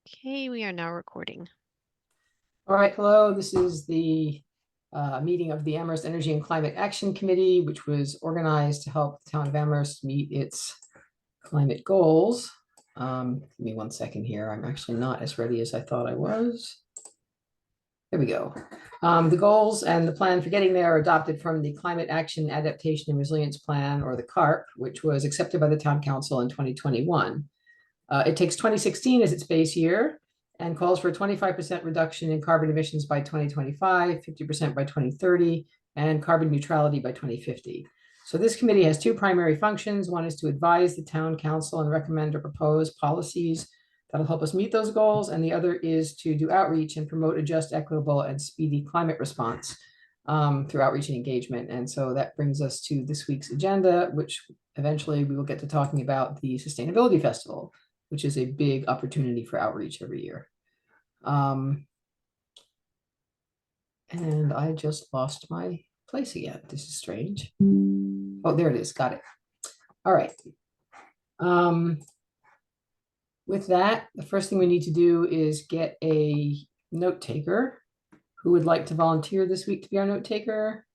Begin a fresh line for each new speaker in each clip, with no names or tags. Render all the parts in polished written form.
Okay, we are now recording.
All right, hello. This is the meeting of the Amherst Energy and Climate Action Committee, which was organized to help the town of Amherst meet its climate goals. Give me 1 second here. I'm actually not as ready as I thought I was. There we go. The goals and the plan for getting there are adopted from the Climate Action Adaptation and Resilience Plan, or the CARP, which was accepted by the town council in 2021. It takes 2016 as its base year and calls for a 25% reduction in carbon emissions by 2025, 50% by 2030, and carbon neutrality by 2050. So this committee has two primary functions. One is to advise the town council and recommend or propose policies that'll help us meet those goals. And the other is to do outreach and promote a just, equitable, and speedy climate response through outreach and engagement. And so that brings us to this week's agenda, which eventually we will get to talking about the Sustainability Festival, which is a big opportunity for outreach every year. And I just lost my place again. This is strange. Oh, there it is. Got it. All right. With that, the first thing we need to do is get a note taker. Who would like to volunteer this week to be our note taker?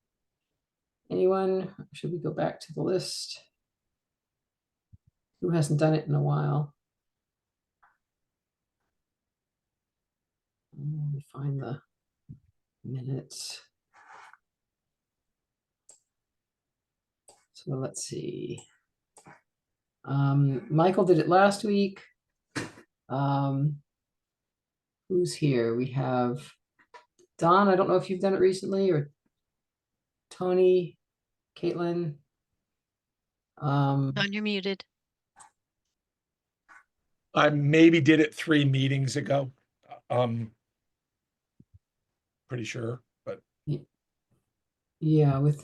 Anyone? Should we go back to the list? Who hasn't done it in a while? Let me find the minutes. So let's see. Michael did it last week. Who's here? We have Don. I don't know if you've done it recently, or Tony, Caitlin.
Don, you're muted.
I maybe did it 3 meetings ago. Pretty sure, but
yeah, with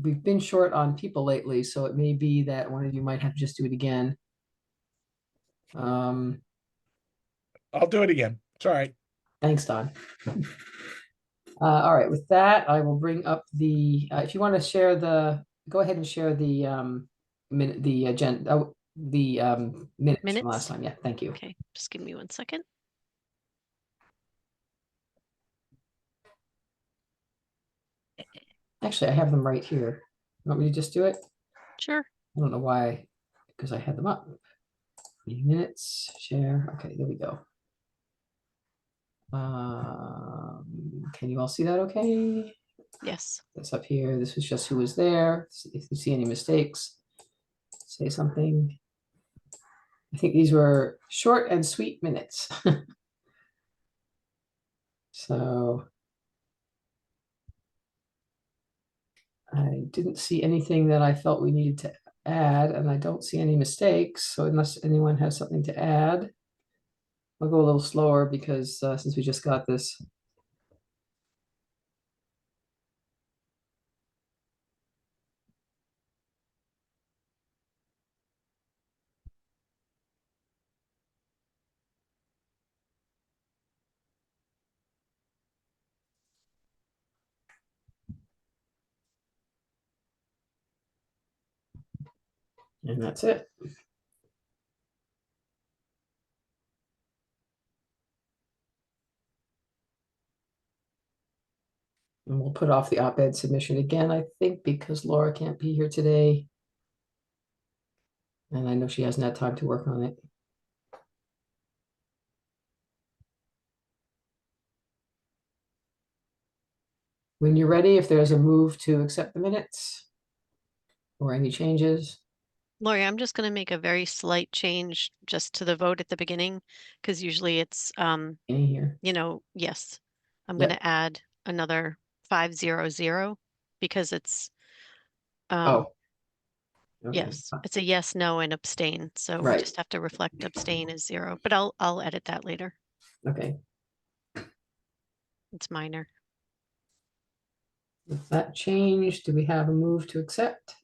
we've been short on people lately, so it may be that one of you might have to just do it again.
I'll do it again. It's all right.
Thanks, Don. All right, with that, I will bring up the if you want to share the, go ahead and share the agenda, the minutes from last time. Yeah, thank you.
Okay, just give me 1 second.
Actually, I have them right here. You want me to just do it?
Sure.
I don't know why, because I had them up. Minutes, share. Okay, there we go. Can you all see that okay?
Yes.
That's up here. This was just who was there. If you see any mistakes, say something. I think these were short and sweet minutes. So I didn't see anything that I felt we needed to add, and I don't see any mistakes. So unless anyone has something to add, I'll go a little slower because since we just got this. And that's it. And we'll put off the op-ed submission again, I think, because Laura can't be here today. And I know she hasn't had time to work on it. When you're ready, if there's a move to accept the minutes or any changes.
Lori, I'm just going to make a very slight change just to the vote at the beginning, because usually it's,
In here.
yes. I'm
Yep.
going to add another 500 because it's,
Oh. Okay.
yes, it's a yes, no, and abstain. So we
Right.
just have to reflect abstain as 0, but I'll edit that later.
Okay.
It's minor.
With that change, do we have a move to accept?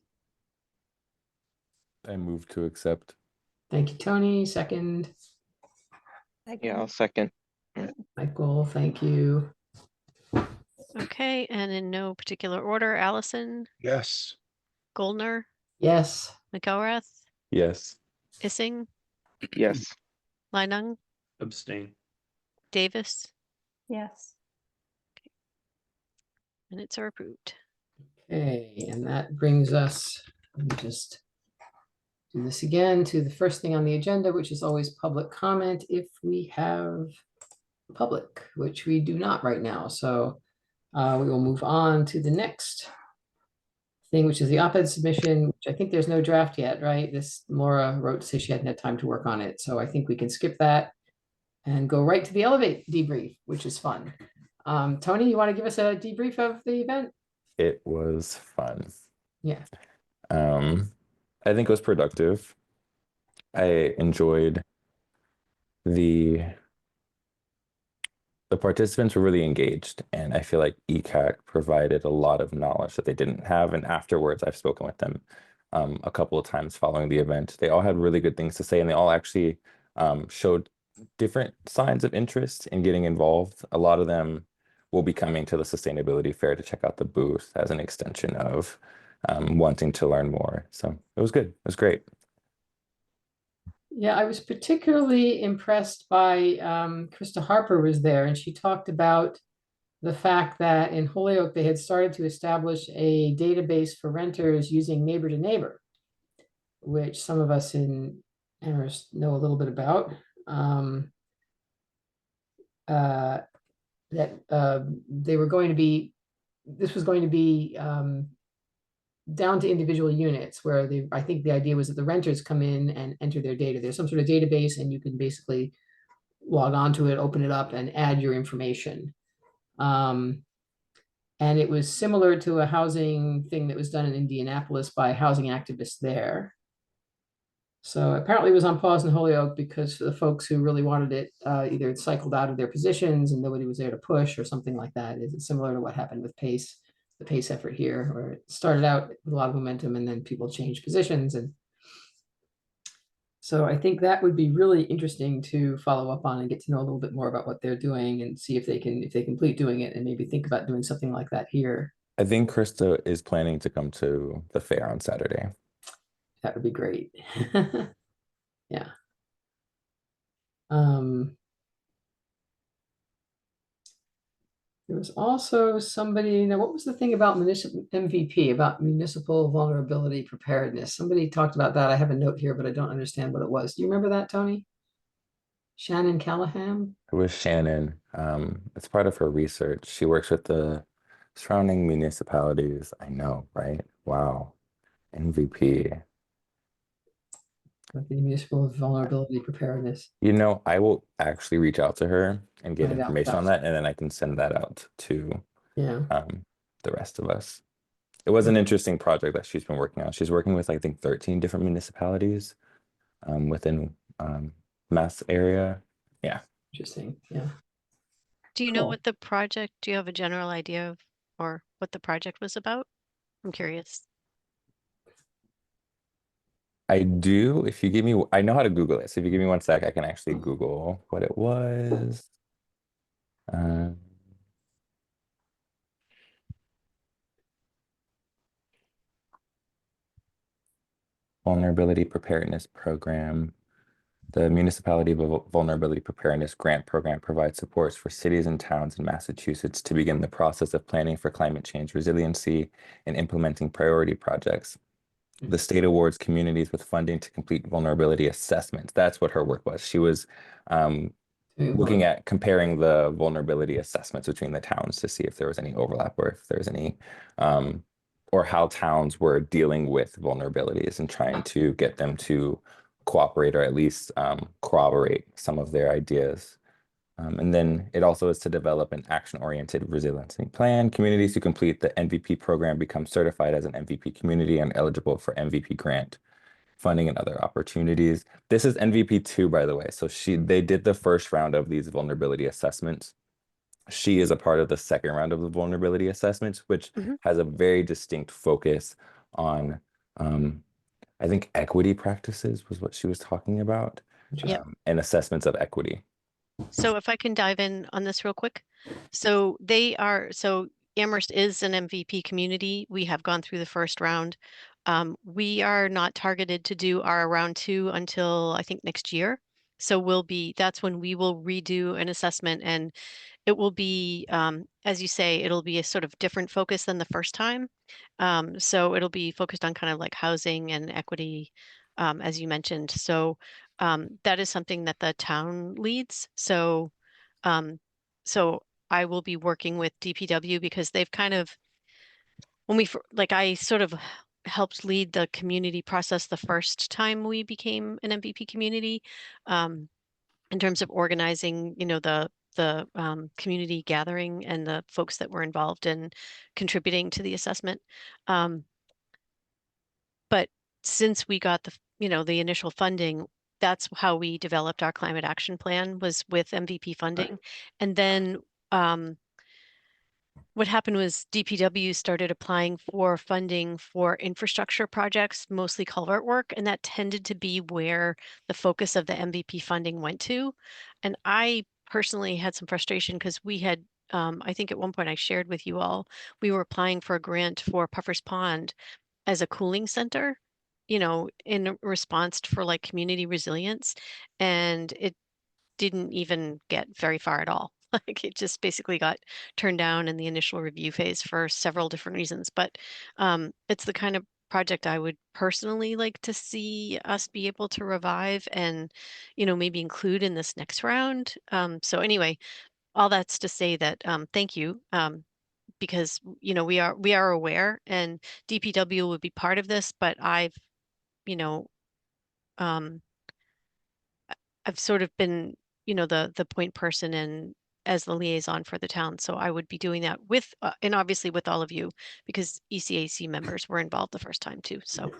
I move to accept.
Thank you, Tony. Second.
Yeah, I'll second.
Michael, thank you.
Okay, and in no particular order, Allison,
Yes.
Goldner,
Yes.
McElrath,
Yes.
Issing,
Yes.
Leinung,
Abstain.
Davis,
Yes.
minutes are approved.
Okay, and that brings us, let me just do this again to the first thing on the agenda, which is always public comment if we have public, which we do not right now. So we will move on to the next thing, which is the op-ed submission, which I think there's no draft yet, right? This Laura wrote to say she hadn't had time to work on it. So I think we can skip that and go right to the Elevate debrief, which is fun. Tony, you want to give us a debrief of the event?
It was fun.
Yeah.
I think it was productive. I enjoyed the participants were really engaged, and I feel like ECAC provided a lot of knowledge that they didn't have. And afterwards, I've spoken with them a couple of times following the event. They all had really good things to say, and they all actually showed different signs of interest in getting involved. A lot of them will be coming to the sustainability fair to check out the booth as an extension of wanting to learn more. So it was good. It was great.
Yeah, I was particularly impressed by Krista Harper was there, and she talked about the fact that in Holyoke, they had started to establish a database for renters using Neighbor to Neighbor, which some of us in Amherst know a little bit about. They were going to be, this was going to be down to individual units where I think the idea was that the renters come in and enter their data. There's some sort of database and you can basically log on to it, open it up and add your information. And it was similar to a housing thing that was done in Indianapolis by housing activists there. So apparently it was on pause in Holyoke because for the folks who really wanted it, either it cycled out of their positions and nobody was there to push or something like that. Is it similar to what happened with PACE? The PACE effort here, where it started out with a lot of momentum and then people changed positions. And so I think that would be really interesting to follow up on and get to know a little bit more about what they're doing and see if they complete doing it and maybe think about doing something like that here.
I think Krista is planning to come to the fair on Saturday.
That would be great. Yeah. There was also somebody, now what was the thing about municipal MVP, about municipal vulnerability preparedness? Somebody talked about that. I have a note here, but I don't understand what it was. Do you remember that, Tony? Shannon Callahan?
It was Shannon. It's part of her research. She works with the surrounding municipalities. I know, right? Wow. MVP.
With the municipal vulnerability preparedness.
You know, I will actually reach out to her and get
Find out
information on
fast.
that, and then I can send that out to
Yeah.
the rest of us. It was an interesting project that she's been working on. She's working with, I think, 13 different municipalities within Mass area. Yeah.
Interesting. Yeah.
Do you know
Cool.
what the project, do you have a general idea of, or what the project was about? I'm curious.
I do. If you give me, I know how to Google it. So if you give me 1 sec, I can actually Google what it was. Vulnerability Preparedness Program. The Municipality Vulnerability Preparedness Grant Program provides supports for cities and towns in Massachusetts to begin the process of planning for climate change resiliency and implementing priority projects. The state awards communities with funding to complete vulnerability assessments. That's what her work was. She was looking at comparing the vulnerability assessments between the towns to see if there was any overlap or if there's any, or how towns were dealing with vulnerabilities and trying to get them to cooperate or at least corroborate some of their ideas. And then it also is to develop an action-oriented resiliency plan. Communities who complete the MVP program become certified as an MVP community and eligible for MVP grant funding and other opportunities. This is MVP 2, by the way. So they did the first round of these vulnerability assessments. She is a part of the second round of the vulnerability assessments, which has a very distinct focus on, I think, equity practices was what she was talking about, and assessments of equity.
So if I can dive in on this real quick. So Amherst is an MVP community. We have gone through the first round. We are not targeted to do our round 2 until I think next year. So that's when we will redo an assessment, and it will be, as you say, it'll be a sort of different focus than the first time. So it'll be focused on kind of like housing and equity, as you mentioned. So that is something that the town leads. Um, so I will be working with DPW because they've kind of, like I sort of helped lead the community process the first time we became an MVP community, in terms of organizing, the community gathering and the folks that were involved in contributing to the assessment. Um, but since we got the initial funding, that's how we developed our climate action plan, was with MVP funding. And then what happened was DPW started applying for funding for infrastructure projects, mostly culvert work, and that tended to be where the focus of the MVP funding went to. And I personally had some frustration because we had, I think at one point I shared with you all, we were applying for a grant for Puffer's Pond as a cooling center, in response for like community resilience. And it didn't even get very far at all. Like it just basically got turned down in the initial review phase for several different reasons. But it's the kind of project I would personally like to see us be able to revive and, maybe include in this next round. So anyway, all that's to say that thank you. Because we are aware, and DPW would be part of this, but you know um I've sort of been, the point person and as the liaison for the town. So I would be doing that with, and obviously with all of you, because ECAC members were involved the first time too. So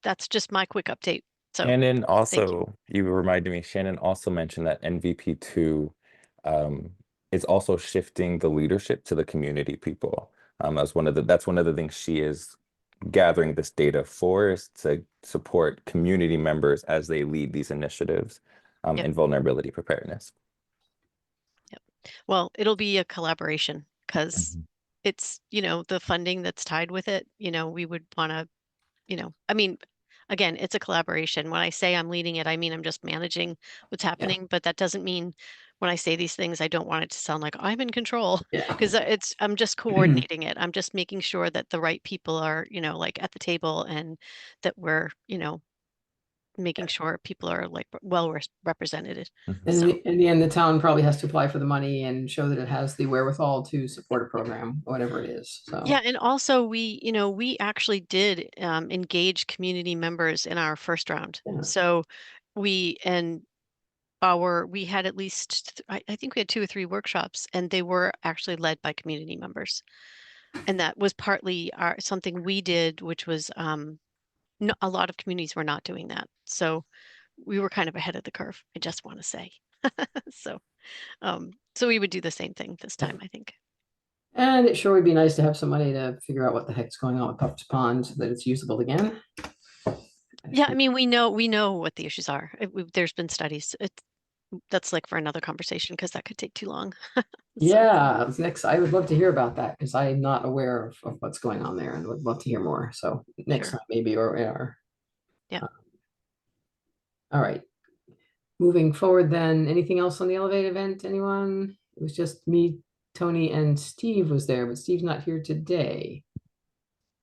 that's just my quick update. So
Shannon
thank you.
also, you reminded me, Shannon also mentioned that NVP2 is also shifting the leadership to the community people. That's one of the things she is gathering this data for, is to support community members as they lead these initiatives
Yep.
in vulnerability preparedness.
Well, it'll be a collaboration because it's, the funding that's tied with it, we would want to, I mean, again, it's a collaboration. When I say I'm leading it, I mean, I'm just managing what's happening, but that doesn't mean when I say these things, I don't want it to sound like I'm in control,
Yeah.
because I'm just coordinating it. I'm just making sure that the right people are, like at the table, and that we're, making sure people are like well represented.
And
So
in the end, the town probably has to apply for the money and show that it has the wherewithal to support a program, whatever it is. So
yeah, and also we actually did engage community members in our first round.
Yeah.
So we had at least, I think we had 2 or 3 workshops, and they were actually led by community members. And that was partly something we did, which was no, a lot of communities were not doing that. So we were kind of ahead of the curve, I just want to say. So we would do the same thing this time, I think.
And it sure would be nice to have some money to figure out what the heck's going on with Puffer's Pond so that it's usable again.
Yeah, I mean, we know what the issues are. There's been studies. That's like for another conversation, because that could take too long. So,
Yeah, next, I would love to hear about that because I'm not aware of what's going on there and would love to hear more. So next
Sure.
time maybe, or.
Yeah.
All right. Moving forward then, anything else on the Elevate event? Anyone? It was just me, Tony, and Steve was there, but Steve's not here today.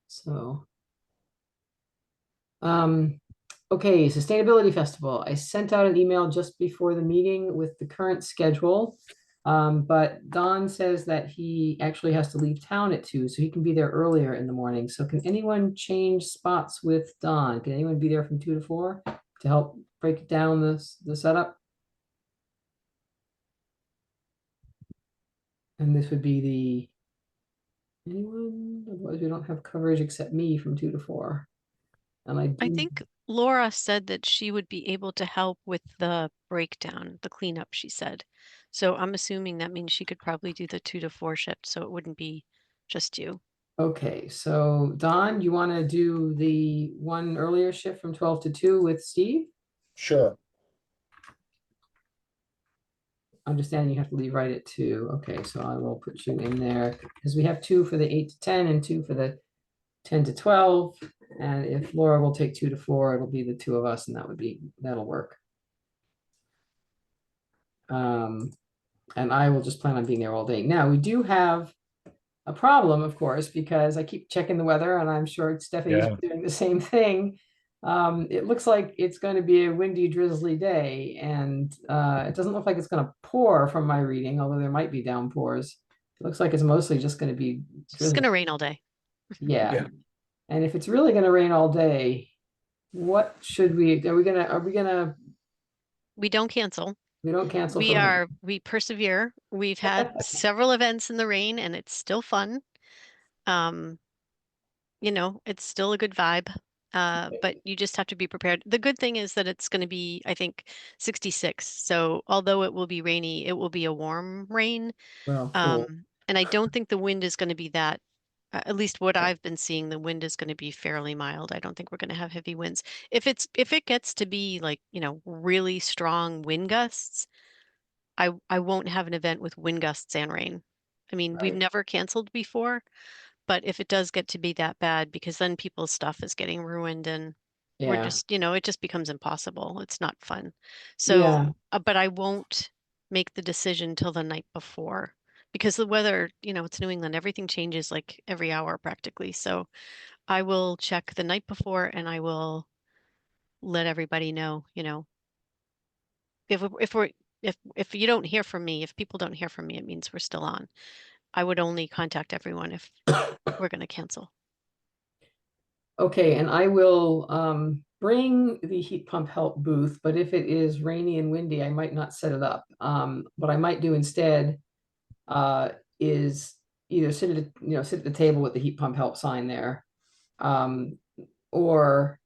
So. Okay, Sustainability Festival. I sent out an email just before the meeting with the current schedule. But Don says that he actually has to leave town at 2, so he can be there earlier in the morning. So can anyone change spots with Don? Can anyone be there from 2 to 4 to help break down the setup? And this would be anyone? Otherwise, we don't have coverage except me from 2 to 4. And
I think Laura said that she would be able to help with the breakdown, the cleanup, she said. So I'm assuming that means she could probably do the 2 to 4 shift, so it wouldn't be just you.
Okay, so Don, you want to do the one earlier shift from 12 to 2 with Steve?
Sure.
Understanding you have to leave right at 2. Okay, so I will put you in there because we have 2 for the 8 to 10 and 2 for the 10 to 12. And if Laura will take 2 to 4, it'll be the 2 of us, and that'll work. And I will just plan on being there all day. Now, we do have a problem, of course, because I keep checking the weather and I'm sure Stephanie's
Yeah.
doing the same thing. It looks like it's going to be a windy, drizzly day, and it doesn't look like it's going to pour from my reading, although there might be downpours. It looks like it's mostly just going to be
It's just gonna
drizzly.
rain all day.
Yeah.
Yeah.
And if it's really going to rain all day, what should we, are we gonna,
We don't cancel.
we don't cancel
We
for.
we persevere. We've had several events in the rain and it's still fun. Um, you know, it's still a good vibe. But you just have to be prepared. The good thing is that it's going to be, I think, 66. So although it will be rainy, it will be a warm rain.
Well, cool.
And I don't think the wind is going to be that, at least what I've been seeing, the wind is going to be fairly mild. I don't think we're going to have heavy winds. If it gets to be like, you know, really strong wind gusts, I won't have an event with wind gusts and rain. I mean, we've
Right.
never canceled before, but if it does get to be that bad, because then people's stuff is getting ruined and we're
Yeah.
just, you know, it just becomes impossible. It's not fun.
Yeah.
So, but I won't make the decision till the night before because the weather, you know, it's New England, everything changes like every hour practically. So I will check the night before and I will let everybody know, you know, if you don't hear from me, if people don't hear from me, it means we're still on. I would only contact everyone if we're going to cancel.
Okay, and I will bring the heat pump help booth, but if it is rainy and windy, I might not set it up. What I might do instead is either sit at the table with the heat pump help sign there, or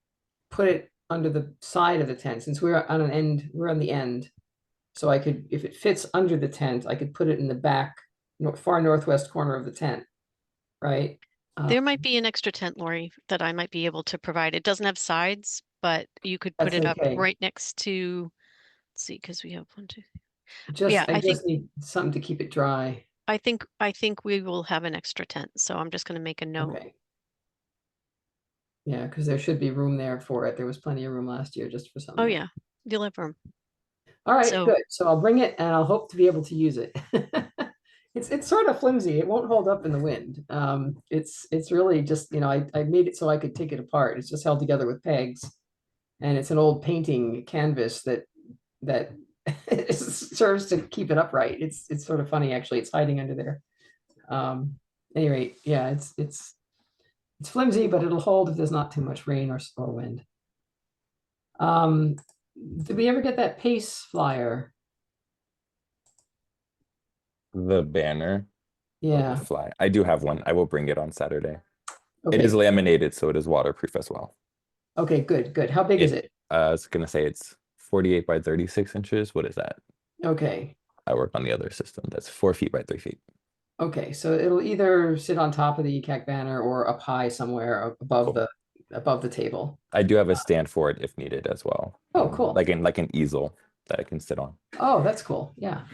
put it under the side of the tent since we're on the end. So I could, if it fits under the tent, I could put it in the back, far northwest corner of the tent, right?
There might be an extra tent, Lori, that I might be able to provide. It doesn't have sides, but you could put
That's
it up
okay.
right next to, let's see, because we have one, two.
I
I think
just need something to keep it dry.
I think we will have an extra tent, so I'm just going to make a note.
Okay. Yeah, because there should be room there for it. There was plenty of room last year just for something.
Oh yeah, you'll have room.
All right,
So-
good. So I'll bring it and I'll hope to be able to use it. It's sort of flimsy. It won't hold up in the wind. It's really just, you know, I made it so I could take it apart. It's just held together with pegs. And it's an old painting canvas that serves to keep it upright. It's sort of funny, actually. It's hiding under there. Any rate, yeah, it's flimsy, but it'll hold if there's not too much rain or wind. Did we ever get that PACE flyer?
The banner, or
Yeah.
the fly. I do have one. I will bring it on Saturday. It
Okay.
is laminated, so it is waterproof as well.
Okay, good. How big is it?
I was gonna say it's 48 by 36 inches. What is that?
Okay.
I work on the other system. That's 4 feet by 3 feet.
Okay, so it'll either sit on top of the ECAC banner or up high somewhere above
Cool.
above the table.
I do have a stand for it if needed as well.
Oh, cool.
Like an easel that I can sit on.
Oh, that's cool. Yeah.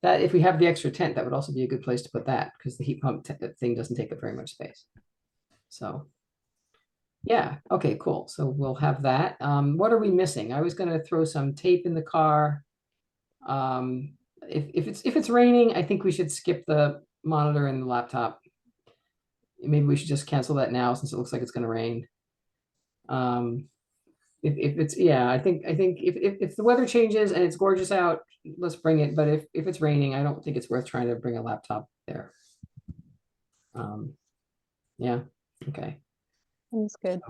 That if we have the extra tent, that would also be a good place to put that because the heat pump thing doesn't take up very much space. So yeah, okay, cool. So we'll have that. What are we missing? I was gonna throw some tape in the car. If it's raining, I think we should skip the monitor and the laptop. Maybe we should just cancel that now since it looks like it's gonna rain. If it's, yeah, I think if the weather changes and it's gorgeous out, let's bring it. But if it's raining, I don't think it's worth trying to bring a laptop there. Yeah, okay.
That's good.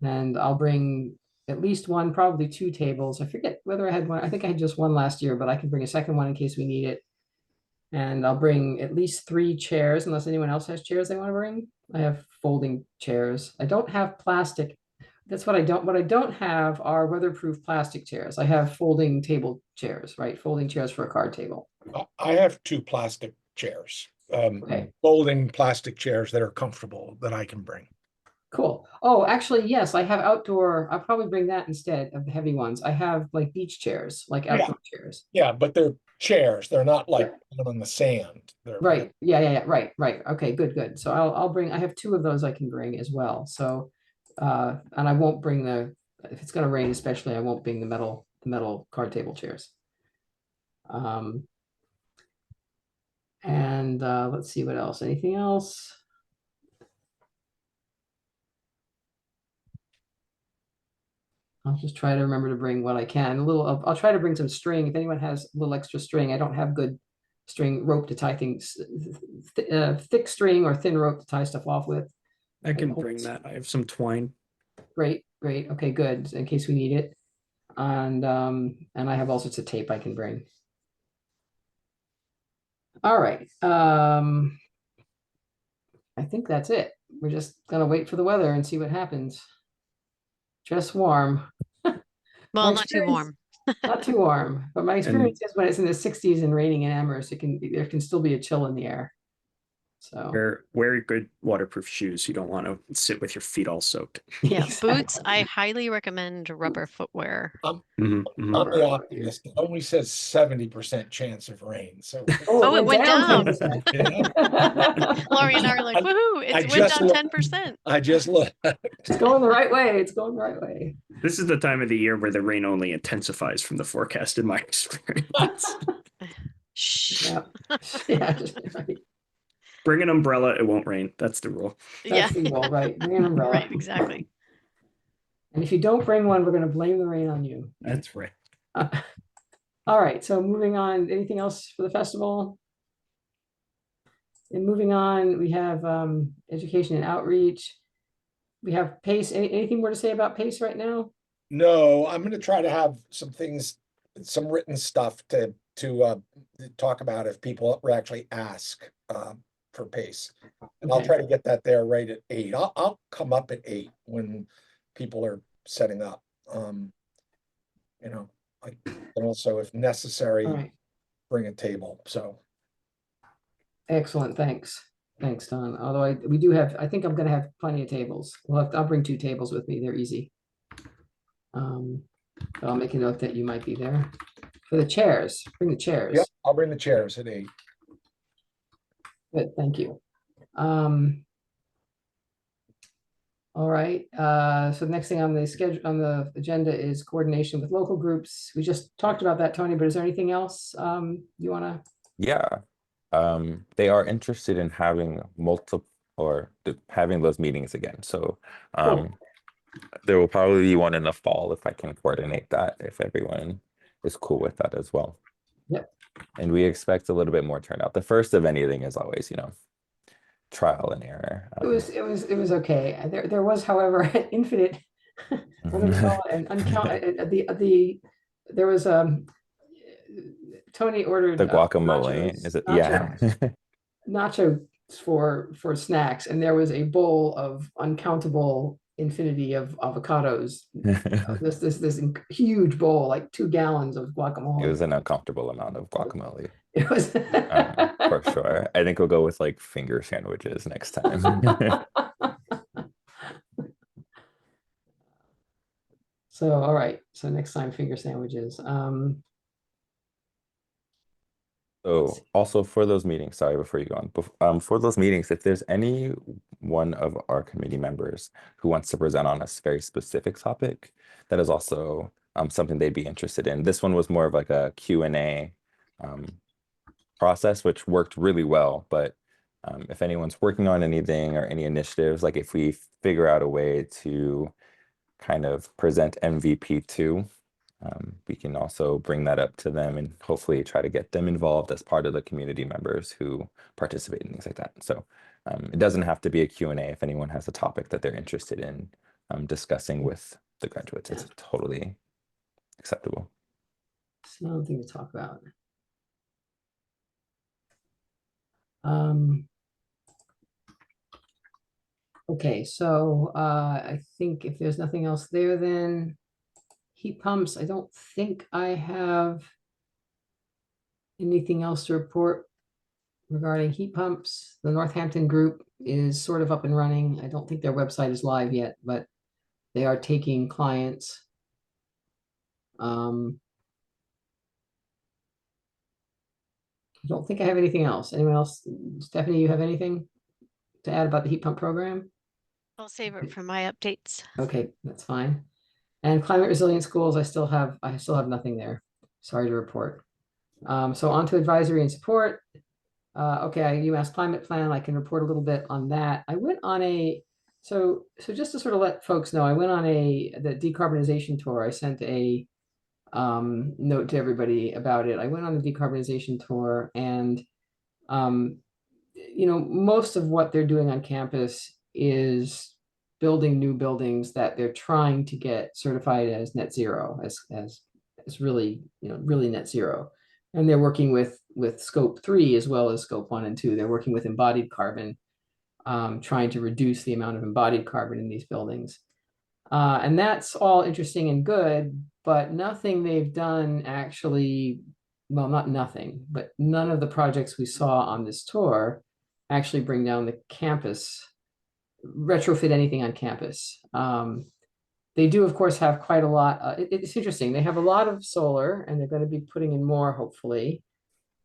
And I'll bring at least one, probably two tables. I forget whether I had one. I think I had just one last year, but I can bring a second one in case we need it. And I'll bring at least 3 chairs, unless anyone else has chairs they want to bring. I have folding chairs. I don't have plastic. That's what I don't have are weatherproof plastic chairs. I have folding table chairs, right? Folding chairs for a card table.
I have 2 plastic chairs,
Okay,
folding plastic chairs that are comfortable that I can bring.
cool. Oh, actually, yes, I have outdoor. I'll probably bring that instead of the heavy ones. I have like beach chairs, like
Yeah.
outdoor chairs.
Yeah, but they're chairs. They're not like on the sand. They're
Right. Yeah. Right. Okay, good. So I'll bring, I have 2 of those I can bring as well. So, and I won't bring if it's gonna rain especially, I won't bring the metal card table chairs. And let's see what else. Anything else? I'll just try to remember to bring what I can. I'll try to bring some string. If anyone has a little extra string, I don't have good string rope to tie things, thick string or thin rope to tie stuff off with.
I can bring that. I have some twine.
Great, great. Okay, good. In case we need it. And I have all sorts of tape I can bring. All right. I think that's it. We're just gonna wait for the weather and see what happens. Just warm.
Well,
My
not too
experience-
warm.
Not too warm, but my experience is when it's in the 60s and raining in Amherst, there can still be a chill in the air. So
Wear good waterproof shoes. You don't want to sit with your feet all soaked.
Yeah,
exactly.
boots, I highly recommend rubber footwear.
Mhm, mhm.
I'm the optimist. It only says 70% chance of rain, so.
Oh, it went down.
10%.
Laurie and I are like,
I-
woohoo,
I
it went
just
down
looked-
10%.
I just looked.
It's going the right way. It's going the right way.
This is the time of the year where the rain only intensifies from the forecast, in my experience.
Shh.
Yeah. Yeah, right.
Bring an umbrella, it won't rain. That's the rule.
Yeah,
That's the goal, right? Bring an umbrella.
right, exactly.
And if you don't bring one, we're going to blame the rain on you.
That's right.
All right, so moving on, anything else for the festival? And moving on, we have education and outreach. We have PACE. Anything more to say about PACE right now?
No, I'm gonna try to have some things, some written stuff to talk about if people actually ask for PACE. And I'll
Okay.
try to get that there right at 8. I'll come up at 8 when people are setting up. You know, and also if necessary,
All right,
bring a table, so.
excellent, thanks. Thanks, Don. Although we do have, I think I'm gonna have plenty of tables. I'll bring 2 tables with me, they're easy. I'll make a note that you might be there. For the chairs, bring the chairs.
Yep, I'll bring the chairs at 8.
Good, thank you. All right, so the next thing on the schedule, on the agenda is coordination with local groups. We just talked about that, Tony, but is there anything else you wanna?
Yeah. They are interested in having having those meetings again. So
Cool.
there will probably be one in the fall if I can coordinate that, if everyone is cool with that as well.
Yep.
And we expect a little bit more turnout. The first of anything is always, trial and error.
It was okay. There was, however, infinite, what do we call it? An uncount, there was Tony ordered
the guacamole,
nachos-
is it?
nachos-
Yeah.
nachos for snacks, and there was a bowl of uncountable infinity of avocados. This huge bowl, like 2 gallons of guacamole.
It was an uncomfortable amount of guacamole.
It was
For sure. I think we'll go with like finger sandwiches next time.
So, all right. So next time, finger sandwiches.
So also for those meetings, sorry, before you go on, for those meetings, if there's any one of our committee members who wants to present on a very specific topic, that is also something they'd be interested in. This one was more of like a Q&A process, which worked really well. But if anyone's working on anything or any initiatives, like if we figure out a way to kind of present MVP to, we can also bring that up to them and hopefully try to get them involved as part of the community members who participate in things like that. So it doesn't have to be a Q&A if anyone has a topic that they're interested in discussing with the graduates. It's totally acceptable.
Something to talk about. Okay, so I think if there's nothing else there, then heat pumps, I don't think I have anything else to report regarding heat pumps. The Northampton group is sort of up and running. I don't think their website is live yet, but they are taking clients. I don't think I have anything else. Anyone else? Stephanie, you have anything to add about the heat pump program?
I'll save it for my updates.
Okay, that's fine. And climate resilient schools, I still have nothing there. Sorry to report. So on to advisory and support. Okay, UMass climate plan, I can report a little bit on that. I went on so just to sort of let folks know, I went on the decarbonization tour. I sent a note to everybody about it. I went on the decarbonization tour, and most of what they're doing on campus is building new buildings that they're trying to get certified as net zero, as really, really net zero. And they're working with scope 3 as well as scope 1 and 2. They're working with embodied carbon, trying to reduce the amount of embodied carbon in these buildings. And that's all interesting and good, but nothing they've done actually, well, not nothing, but none of the projects we saw on this tour actually bring down the campus, retrofit anything on campus. They do, of course, have quite a lot. It's interesting. They have a lot of solar, and they're going to be putting in more, hopefully.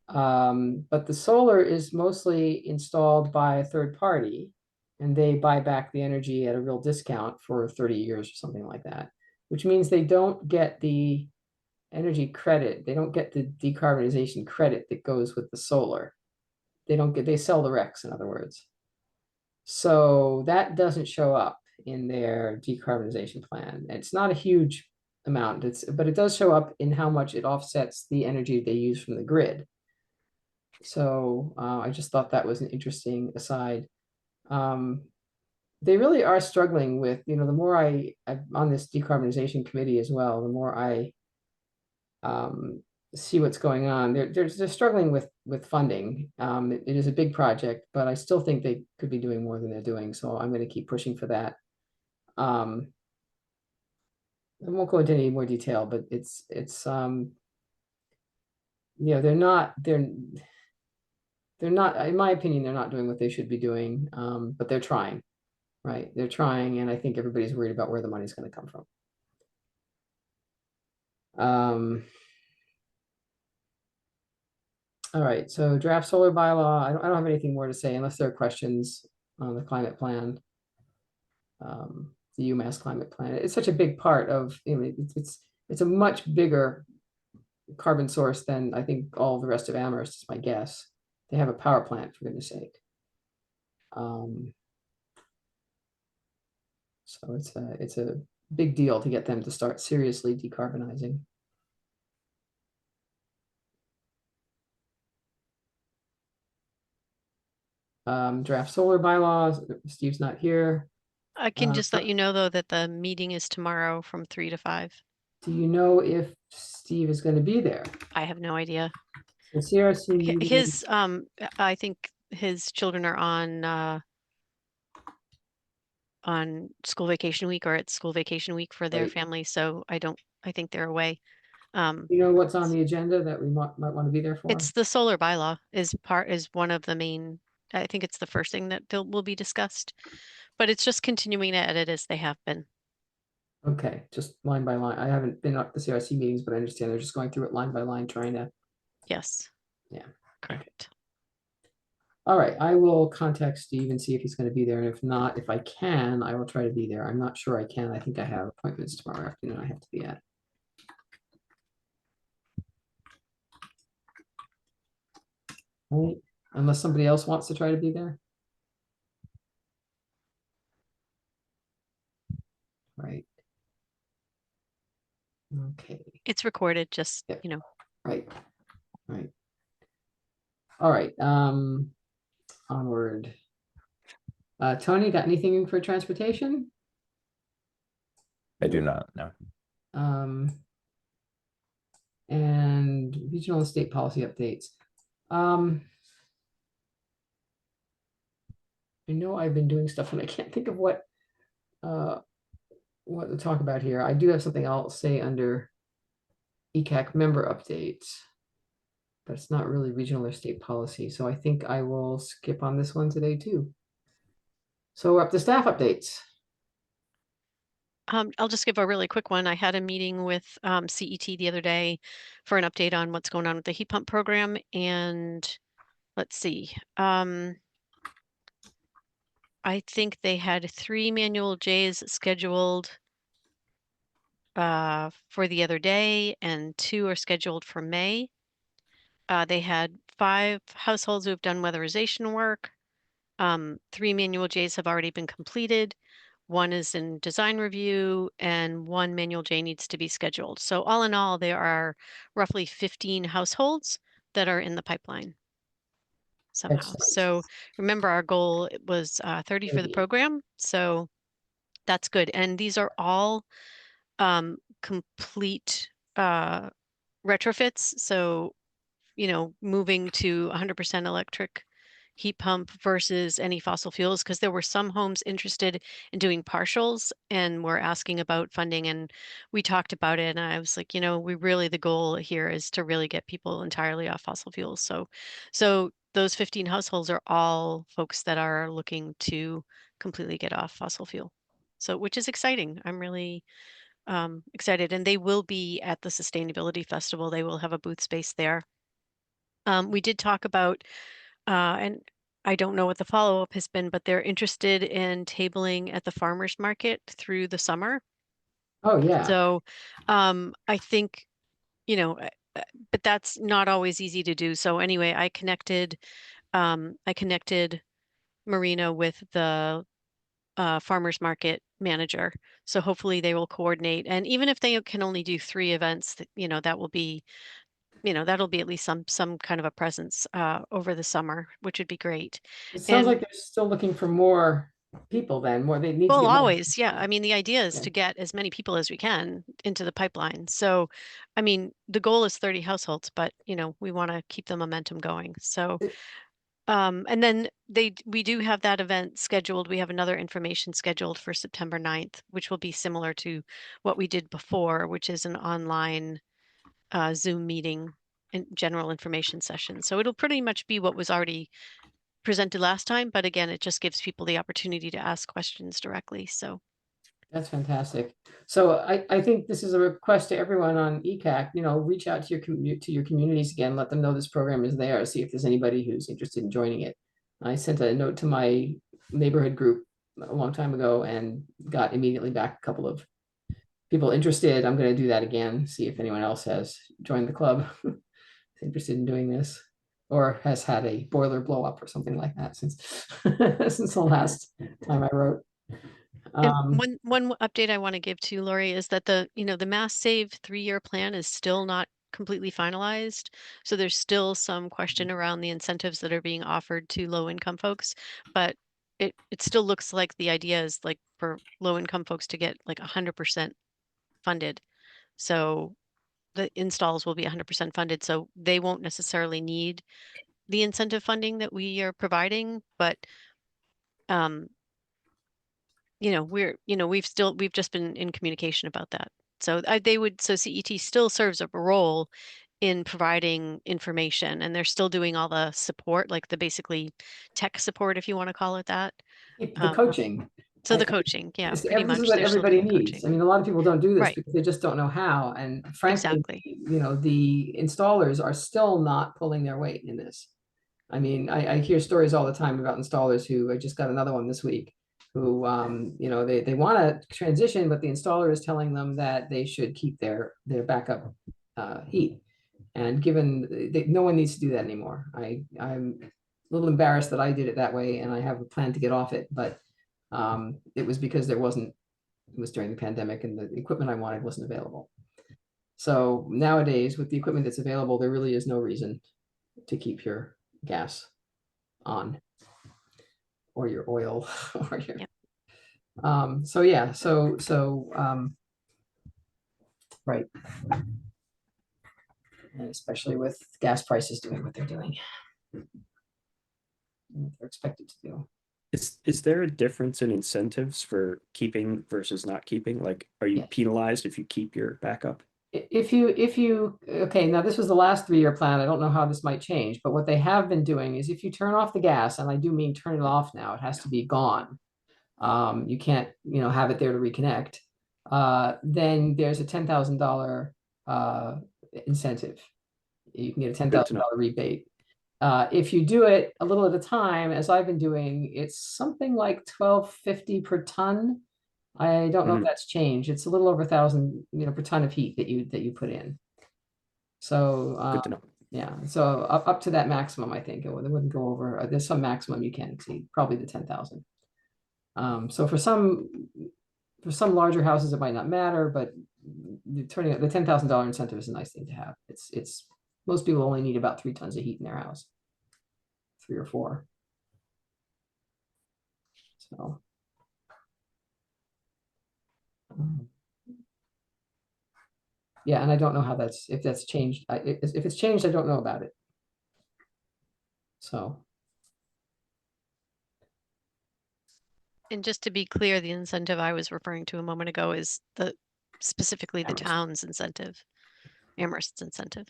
But the solar is mostly installed by a third party, and they buy back the energy at a real discount for 30 years or something like that, which means they don't get the energy credit. They don't get the decarbonization credit that goes with the solar. They sell the RECs, in other words. So that doesn't show up in their decarbonization plan. It's not a huge amount, but it does show up in how much it offsets the energy they use from the grid. So I just thought that was an interesting aside. They really are struggling with, the more I'm on this decarbonization committee as well, the more I see what's going on. They're struggling with funding. It is a big project, but I still think they could be doing more than they're doing. So I'm going to keep pushing for that. I won't go into any more detail, but it's they're not, in my opinion, they're not doing what they should be doing. But they're trying, right? They're trying, and I think everybody's worried about where the money's going to come from. All right, so draft solar bylaw. I don't have anything more to say unless there are questions on the climate plan. The UMass climate plan. It's such a big part of, it's a much bigger carbon source than I think all the rest of Amherst is my guess. They have a power plant, for goodness sake. So it's a big deal to get them to start seriously decarbonizing. Draft solar bylaws. Steve's not here.
I can just let you know, though, that the meeting is tomorrow from 3 to 5.
Do you know if Steve is going to be there?
I have no idea.
The CRC meeting-
I think his children are on school vacation week, or it's school vacation week for their
Right.
family. So I think they're away.
You know what's on the agenda that we might want to be there for?
It's the solar bylaw is one of the main, I think it's the first thing that will be discussed, but it's just continuing to edit as they have been.
Okay, just line by line. I haven't been at the CRC meetings, but I understand they're just going through it line by line, trying to.
Yes.
Yeah.
Correct.
All right, I will contact Steve and see if he's going to be there. And if not, if I can, I will try to be there. I'm not sure I can. I think I have appointments tomorrow afternoon I have to be at. Right, unless somebody else wants to try to be there. Right. Okay.
It's recorded, just,
Yep.
you know.
Right. Right. All right. Onward. Tony, got anything for transportation?
I do not know.
And regional and state policy updates. I know I've been doing stuff and I can't think of what to talk about here. I do have something I'll say under ECAC member updates, but it's not really regional or state policy. So I think I will skip on this one today too. So we're up to staff updates.
I'll just give a really quick one. I had a meeting with CET the other day for an update on what's going on with the heat pump program. And let's see. I think they had 3 manual J's scheduled for the other day, and 2 are scheduled for May. They had 5 households who have done weatherization work. 3 manual J's have already been completed. 1 is in design review and 1 manual J needs to be scheduled. So all in all, there are roughly 15 households that are in the pipeline somehow.
Excellent.
So remember, our goal was 30 for the
30.
program. So that's good. And these are all complete retrofits. So, you know, moving to 100% electric heat pump versus any fossil fuels, because there were some homes interested in doing partials and were asking about funding, and we talked about it, and I was like, you know, the goal here is to really get people entirely off fossil fuels. So those 15 households are all folks that are looking to completely get off fossil fuel. So, which is exciting. I'm really excited, and they will be at the Sustainability Festival. They will have a booth space there. We did talk about, and I don't know what the follow-up has been, but they're interested in tabling at the farmers market through the summer.
Oh, yeah.
So I think, you know, but that's not always easy to do. So anyway, I connected Marina with the farmers market manager. So hopefully they will coordinate. And even if they can only do 3 events, you know, that will be, you know, that'll be at least some kind of a presence over the summer, which would be great.
It sounds
And
like they're still looking for more people then, they need to
well,
get more.
always, yeah. I mean, the idea is
Yeah.
to get as many people as we can into the pipeline. So, I mean, the goal is 30 households, but you know, we want to keep the momentum going. So, and then we do have that event scheduled. We have another information scheduled for September 9th, which will be similar to what we did before, which is an online Zoom meeting and general information session. So it'll pretty much be what was already presented last time, but again, it just gives people the opportunity to ask questions directly. So
That's fantastic. So I think this is a request to everyone on ECAC, you know, reach out to your communities again, let them know this program is there, see if there's anybody who's interested in joining it. I sent a note to my neighborhood group a long time ago and got immediately back a couple of people interested. I'm going to do that again, see if anyone else has joined the club, interested in doing this, or has had a boiler blow up or something like that since since the last time I wrote.
and one update I want to give to Lori is that the Mass Save 3-year plan is still not completely finalized. So there's still some question around the incentives that are being offered to low income folks, but it still looks like the idea is like for low income folks to get like 100% funded. So the installs will be 100% funded. So they won't necessarily need the incentive funding that we are providing, but we've just been in communication about that. So CET still serves a role in providing information, and they're still doing all the support, like the basically tech support, if you want to call it that.
The coaching.
So the coaching, yeah,
This
pretty
is
much.
what
They're still
everybody
doing
needs.
coaching.
I mean, a lot of people don't do this
Right.
because they just don't know how. And frankly,
Exactly.
you know, the installers are still not pulling their weight in this. I mean, I hear stories all the time about installers who, I just got another one this week, who, you know, they want to transition, but the installer is telling them that they should keep their backup heat. And given that no one needs to do that anymore, I'm a little embarrassed that I did it that way, and I have a plan to get off it, but it was because it was during the pandemic and the equipment I wanted wasn't available. So nowadays, with the equipment that's available, there really is no reason to keep your gas on or your oil or your,
Yep.
so yeah, right. And especially with gas prices doing what they're doing. They're expected to do.
Is there a difference in incentives for keeping versus not keeping? Like, are you
Yes.
penalized if you keep your backup?
If you, okay, now this was the last 3-year plan. I don't know how this might change, but what they have been doing is if you turn off the gas, and I do mean turn it off now, it has to be gone. You can't, you know, have it there to reconnect. Then there's a $10,000 incentive. You can get a $10,000 rebate. If you do it a little at a time, as I've been doing, it's something like $12.50 per ton. I don't know if that's changed. It's a little over 1,000, you know, per ton of heat that you put in. So
Good to know.
Yeah, so up to that maximum, I think it wouldn't go over, there's some maximum you can't exceed, probably the 10,000. So for some larger houses, it might not matter, but turning the $10,000 incentive is a nice thing to have. It's most people only need about 3 tons of heat in their house, 3 or 4. So. Yeah, and I don't know how if that's changed. If it's changed, I don't know about it. So.
And just to be clear, the incentive I was referring to a moment ago is specifically the
Amherst.
town's incentive, Amherst's incentive.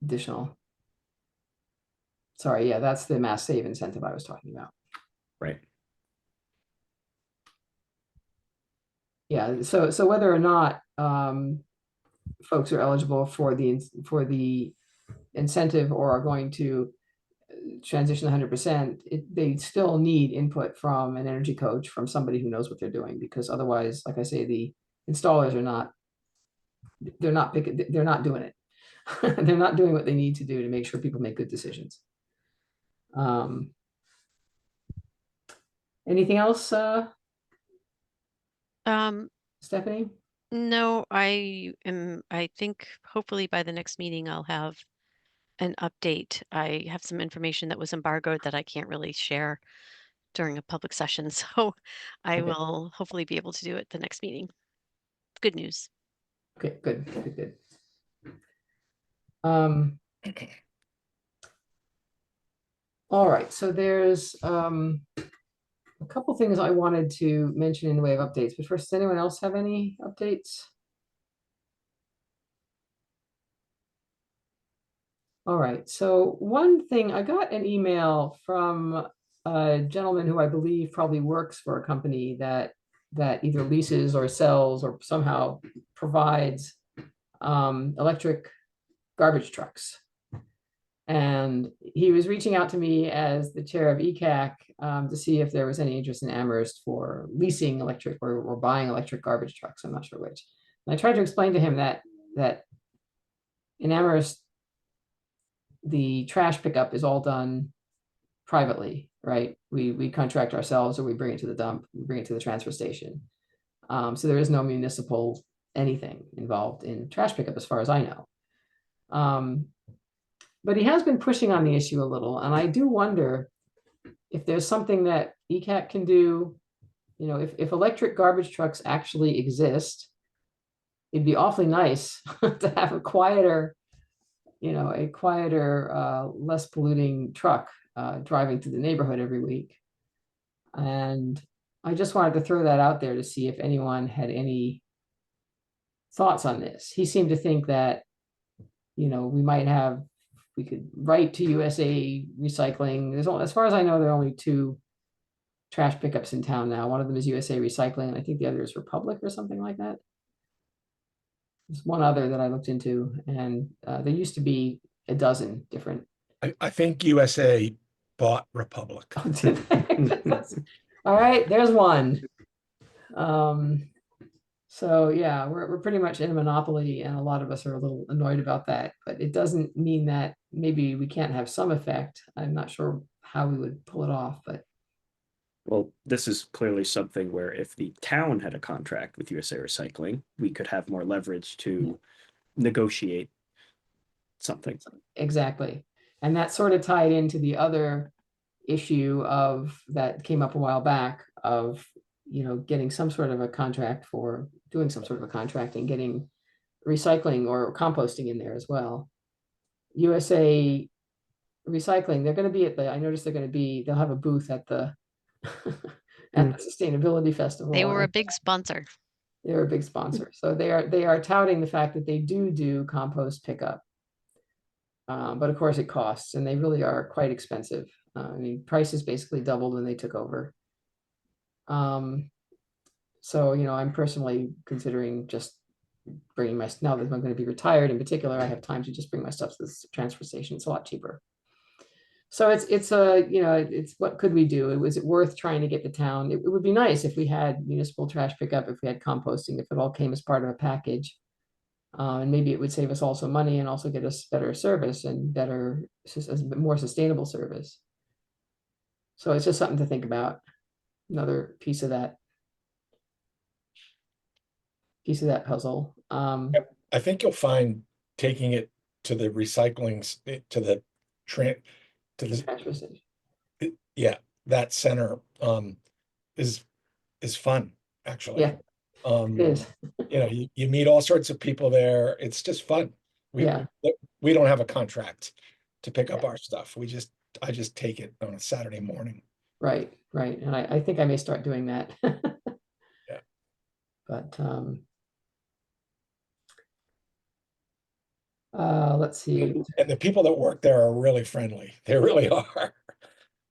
Additional. Sorry, yeah, that's the Mass Save incentive I was talking about.
Right.
Yeah, so whether or not folks are eligible for the incentive or are going to transition 100%, they still need input from an energy coach, from somebody who knows what they're doing, because otherwise, like I say, the installers are not, they're not doing it. They're not doing what they need to do to make sure people make good decisions. Anything else, Stephanie?
No, I think hopefully by the next meeting I'll have an update. I have some information that was embargoed that I can't really share during a public session, so I
Okay.
will hopefully be able to do it the next meeting. Good news.
Okay, good. All right, so there's a couple things I wanted to mention in the way of updates, but first, does anyone else have any updates? All right, so one thing, I got an email from a gentleman who I believe probably works for a company that either leases or sells or somehow provides electric garbage trucks. And he was reaching out to me as the chair of ECAC to see if there was any interest in Amherst for leasing electric or buying electric garbage trucks. I'm not sure which. And I tried to explain to him that in Amherst, the trash pickup is all done privately, right? We contract ourselves, or we bring it to the dump, we bring it to the transfer station. So there is no municipal anything involved in trash pickup as far as I know. But he has been pushing on the issue a little, and I do wonder if there's something that ECAC can do. You know, if electric garbage trucks actually exist, it'd be awfully nice to have a quieter, less polluting truck driving through the neighborhood every week. And I just wanted to throw that out there to see if anyone had any thoughts on this. He seemed to think that, we could write to USA Recycling. As far as I know, there are only 2 trash pickups in town now. One of them is USA Recycling, and I think the other is Republic or something like that. There's one other that I looked into, and there used to be a dozen different.
I think USA bought Republic.
All right, there's one. So yeah, we're pretty much in a monopoly, and a lot of us are a little annoyed about that, but it doesn't mean that maybe we can't have some effect. I'm not sure how we would pull it off, but.
Well, this is clearly something where if the town had a contract with USA Recycling, we could have more leverage to negotiate something.
Exactly. And that sort of tied into the other issue that came up a while back of, getting some sort of a contract for doing some sort of a contract and getting recycling or composting in there as well. USA Recycling, they're going to be they'll have a booth at the at the Sustainability Festival.
They were a big sponsor.
They're a big sponsor. So they are touting the fact that they do compost pickup. But of course it costs, and they really are quite expensive. Prices basically doubled when they took over. So, I'm personally considering just bringing now that I'm going to be retired in particular, I have time to just bring my stuff to the transfer station. It's a lot cheaper. So it's what could we do? Was it worth trying to get the town? It would be nice if we had municipal trash pickup, if we had composting, if it all came as part of a package. And maybe it would save us also money and also get us better service and better, more sustainable service. So it's just something to think about. Another piece of that puzzle.
I think you'll find taking it to the to the train, to the,
Transfer station.
yeah, that center, is fun, actually.
Yeah, it is.
You know, you meet all sorts of people there. It's just fun.
Yeah.
We don't have a contract to pick up our stuff. I just take it on a Saturday morning.
Right. And I think I may start doing that.
Yeah.
But let's see.
And the people that work there are really friendly. They really are.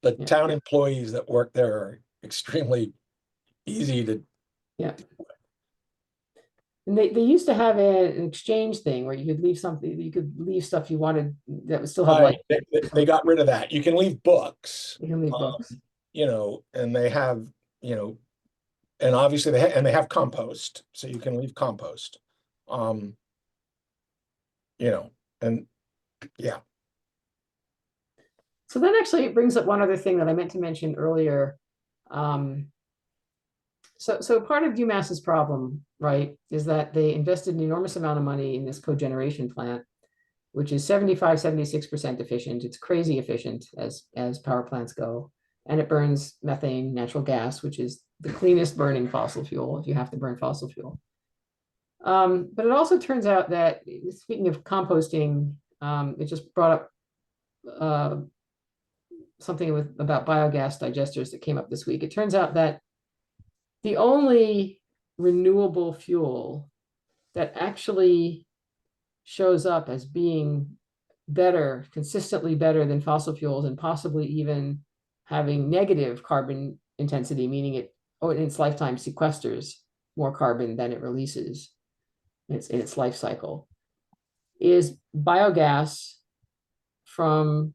The
Yeah.
town employees that work there are extremely easy to.
Yeah. And they used to have an exchange thing where you could leave something, you could leave stuff you wanted that would still have like.
They got rid of that. You can leave books.
You can leave books.
You know, and they have, you know, and obviously they have compost, so you can leave compost. You know, and yeah.
So that actually brings up one other thing that I meant to mention earlier. So part of UMass's problem, right, is that they invested an enormous amount of money in this cogeneration plant, which is 76% efficient. It's crazy efficient as power plants go. And it burns methane, natural gas, which is the cleanest burning fossil fuel if you have to burn fossil fuel. But it also turns out that, speaking of composting, it just brought up something about biogas digesters that came up this week. It turns out that the only renewable fuel that actually shows up as being better, consistently better than fossil fuels, and possibly even having negative carbon intensity, meaning it in its lifetime sequesters more carbon than it releases in its life cycle, is biogas from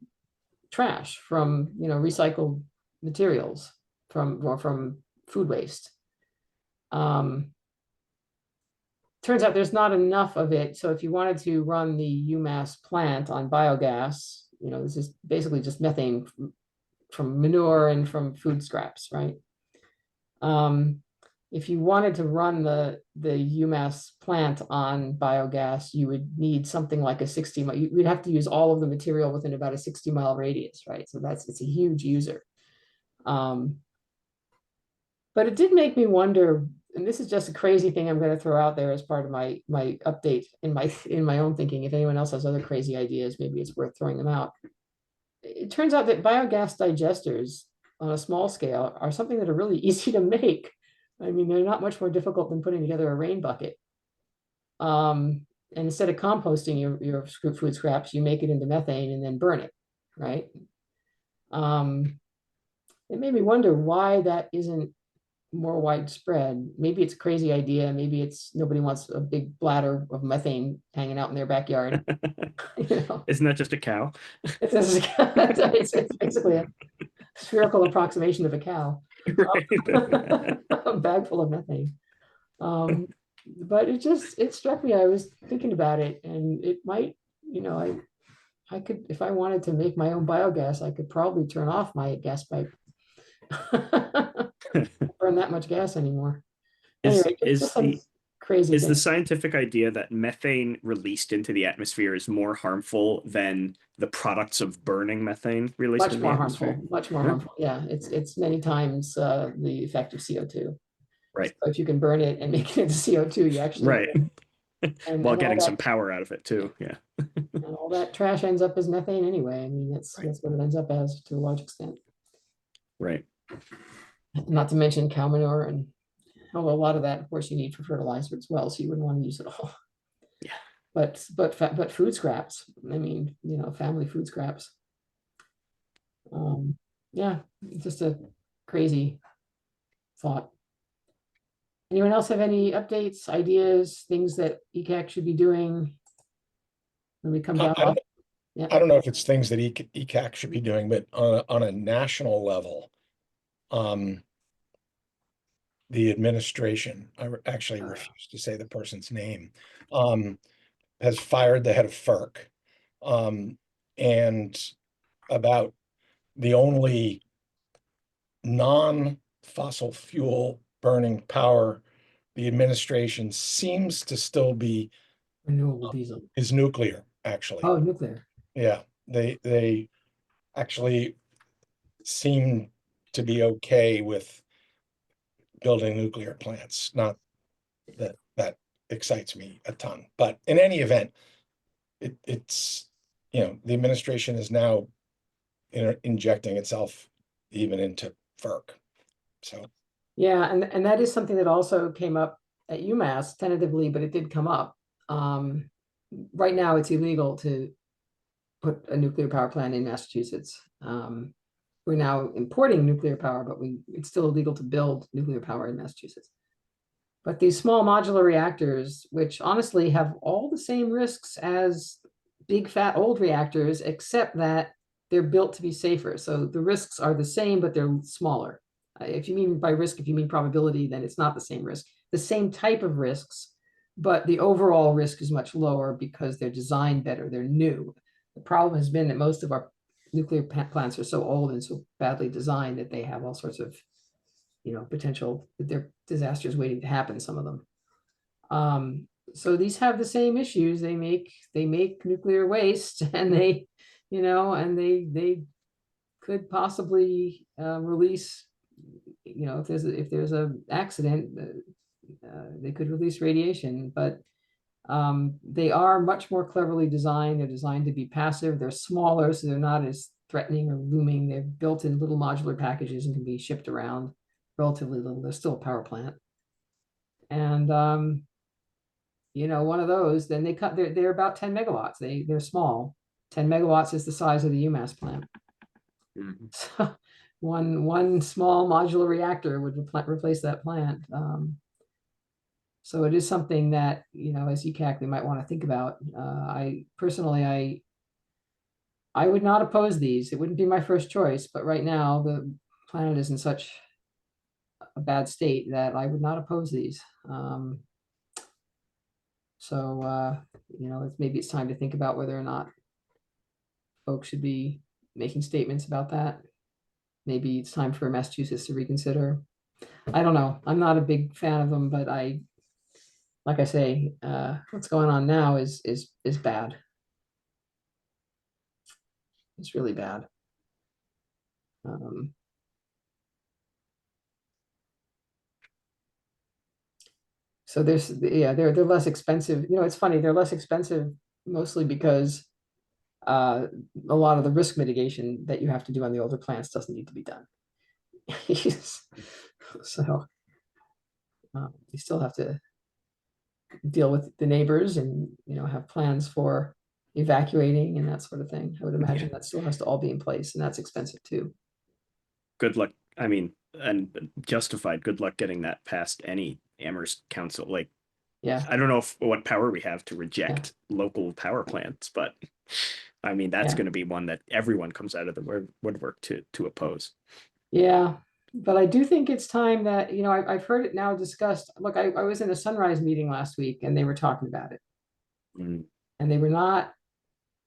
trash, from recycled materials, from food waste. Turns out there's not enough of it. So if you wanted to run the UMass plant on biogas, this is basically just methane from manure and from food scraps, right? If you wanted to run the UMass plant on biogas, you would need something like a 60-mile. You'd have to use all of the material within about a 60-mile radius, right? So it's a huge user. But it did make me wonder, and this is just a crazy thing I'm going to throw out there as part of my update in my own thinking. If anyone else has other crazy ideas, maybe it's worth throwing them out. It turns out that biogas digesters on a small scale are something that are really easy to make. I mean, they're not much more difficult than putting together a rain bucket. And instead of composting your food scraps, you make it into methane and then burn it, right? It made me wonder why that isn't more widespread. Maybe it's a crazy idea. Maybe it's nobody wants a big bladder of methane hanging out in their backyard.
Isn't that just a cow?
It's basically a spherical approximation of a cow.
Right.
A bag full of methane. But it struck me. I was thinking about it, and it might, I could, if I wanted to make my own biogas, I could probably turn off my gas pipe. Burn that much gas anymore. Anyway, crazy.
Is the scientific idea that methane released into the atmosphere is more harmful than the products of burning methane released into the atmosphere?
Much more harmful. Yeah, it's many times the effect of CO2.
Right.
So if you can burn it and make it into CO2, you actually
right. While getting some power out of it too. Yeah.
And all that trash ends up as methane anyway. I mean, that's what it ends up as to a large extent.
Right.
Not to mention cow manure and a lot of that, of course, you need for fertilizer as well, so you wouldn't want to use it all.
Yeah.
But food scraps. I mean, family food scraps. Yeah, it's just a crazy thought. Anyone else have any updates, ideas, things that ECAC should be doing when we come down?
Yeah. I don't know if it's things that ECAC should be doing, but on a national level, the administration, I actually refuse to say the person's name, has fired the head of FERC. And about the only non-fossil fuel burning power the administration seems to still be
Renewable diesel.
is nuclear, actually.
Oh, nuclear.
Yeah, they actually seem to be okay with building nuclear plants. Not that that excites me a ton, but in any event, it's, you know, the administration is now injecting itself even into FERC. So,
Yeah, and that is something that also came up at UMass tentatively, but it did come up. Right now, it's illegal to put a nuclear power plant in Massachusetts. We're now importing nuclear power, but it's still illegal to build nuclear power in Massachusetts. But these small modular reactors, which honestly have all the same risks as big fat old reactors, except that they're built to be safer. So the risks are the same, but they're smaller. If you mean by risk, if you mean probability, then it's not the same risk. The same type of risks, but the overall risk is much lower because they're designed better, they're new. The problem has been that most of our nuclear plants are so old and so badly designed that they have all sorts of, you know, potential, they're disasters waiting to happen, some of them. So these have the same issues. They make nuclear waste, and they, you know, and they could possibly release, you know, if there's a accident, they could release radiation, but they are much more cleverly designed. They're designed to be passive. They're smaller, so they're not as threatening or looming. They're built in little modular packages and can be shipped around relatively little. They're still a power plant. And you know, one of those, then they're about 10 megawatts. They're small. 10 megawatts is the size of the UMass plant.
Mhm.
So one small modular reactor would replace that plant. So it is something that, you know, as ECAC, we might want to think about. I personally, I would not oppose these. It wouldn't be my first choice, but right now the planet is in such a bad state that I would not oppose these. You know, maybe it's time to think about whether or not folks should be making statements about that. Maybe it's time for Massachusetts to reconsider. I don't know. I'm not a big fan of them, but like I say, what's going on now is bad. It's really bad. So they're less expensive. You know, it's funny, they're less expensive mostly because a lot of the risk mitigation that you have to do on the older plants doesn't need to be done. So you still have to deal with the neighbors and, you know, have plans for evacuating and that sort of thing. I would imagine that still has to all be in place, and that's expensive too.
Good luck. I mean, and justified good luck getting that past any Amherst council. Like,
Yeah,
I don't know what power we have to reject local power plants, but I mean, that's
Yeah.
going to be one that everyone comes out of the woodwork to oppose.
yeah. But I do think it's time that, you know, I've heard it now discussed. Look, I was in a Sunrise meeting last week and they were talking about it.
Mm.
And they were not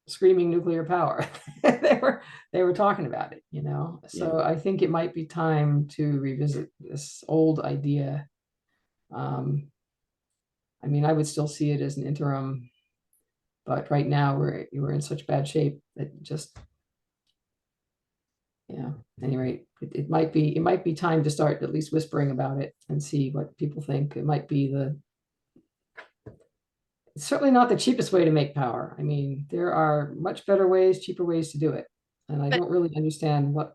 screaming nuclear power. they were talking about it, you know. So I think it might be time to revisit this old idea. I mean, I would still see it as an interim, but right now we're in such bad shape that just, yeah. At any rate, it might be time to start at least whispering about it and see what people think. It might be it's certainly not the cheapest way to make power. I mean, there are much better ways, cheaper ways to do it. And I don't really understand well,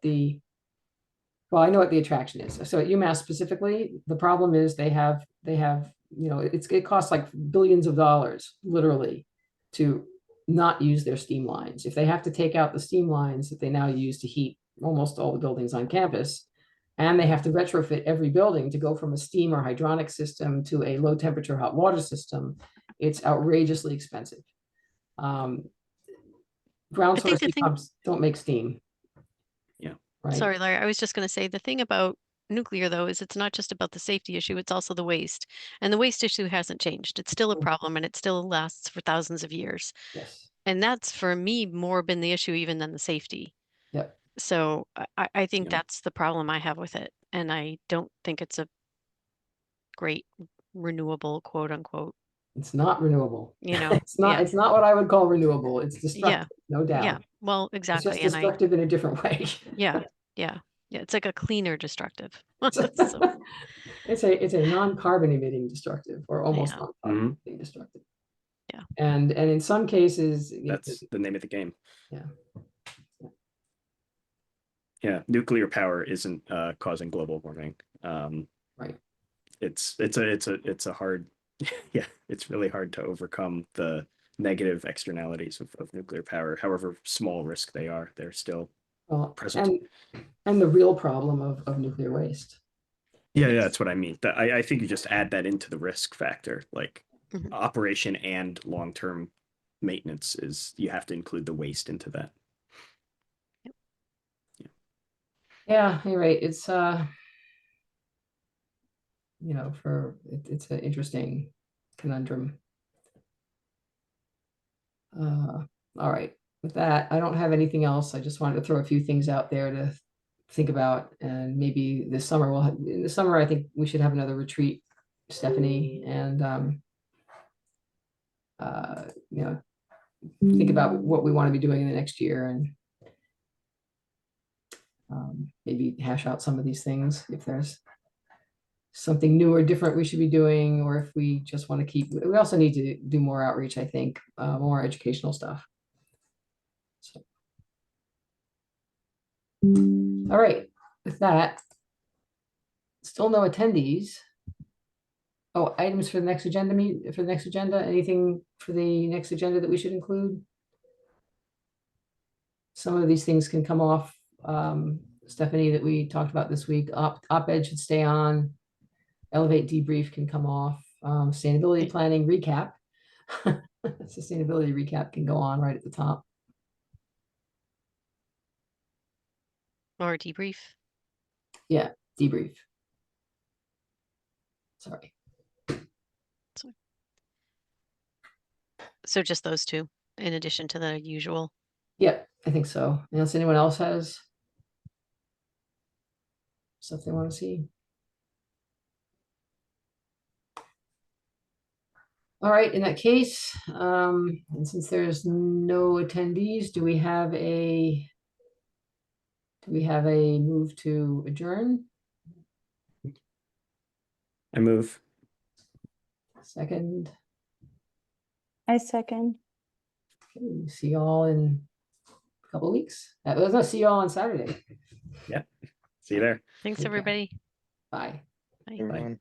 I know what the attraction is. So at UMass specifically, the problem is they have, you know, it costs like billions of dollars, literally, to not use their steam lines. If they have to take out the steam lines that they now use to heat almost all the buildings on campus, and they have to retrofit every building to go from a steam or hydronic system to a low temperature hot water system, it's outrageously expensive. Ground source heat pumps don't make steam.
Yeah.
Right.
Sorry, Larry, I was just going to say the thing about nuclear though is it's not just about the safety issue, it's also the waste. And the waste issue hasn't changed. It's still a
Mm.
problem and it still lasts for thousands of years.
Yes.
And that's for me more been the issue even than the safety.
Yep.
So I think
Yeah.
that's the problem I have with it. And I don't think it's a great renewable, quote unquote,
It's not renewable.
you know.
It's not,
Yeah.
it's not what I would call renewable. It's
Yeah.
destructive, no doubt.
Yeah. Well,
It's
exactly.
just
And
destructive in a different way.
yeah. It's like a cleaner destructive.
So-
So,
It's a non-carbon emitting destructive or almost
Yeah.
non-carbon emitting destructive.
Yeah.
And in some cases,
That's the name of the game.
Yeah.
Yeah, nuclear power isn't causing global warming.
Right.
It's a hard, yeah, it's really hard to overcome the negative externalities of nuclear power. However small risk they are, they're still
Well,
present.
and the real problem of nuclear waste.
Yeah, that's what I mean. I think you just add that into the risk factor, like
Mhm.
operation and long-term maintenance is, you have to include the waste into that.
Yeah, you're right. It's it's an interesting conundrum. All right. With that, I don't have anything else. I just wanted to throw a few things out there to think about, and maybe this summer in the summer, I think we should have another retreat, Stephanie, and think about what we want to be doing in the next year, and maybe hash out some of these things if there's something new or different we should be doing, or if we just want to we also need to do more outreach, I think, more educational stuff. So. All right, with that, still no attendees. Oh, items for the next agenda anything for the next agenda that we should include? Some of these things can come off, Stephanie, that we talked about this week. Op-ed should stay on. Elevate debrief can come off. Sustainability planning recap. Sustainability recap can go on right at the top.
Or debrief.
Yeah, debrief. Sorry.
So just those two in addition to the usual.
Yep, I think so. Unless anyone else has stuff they want to see. All right, in that case, and since there's no attendees, do we have a move to adjourn?
I move.
Second.
I second.
Okay, see y'all in a couple of weeks. No, see y'all on Saturday.
See you there.
Thanks,
Okay.
everybody.
Bye.
Bye.
Everyone.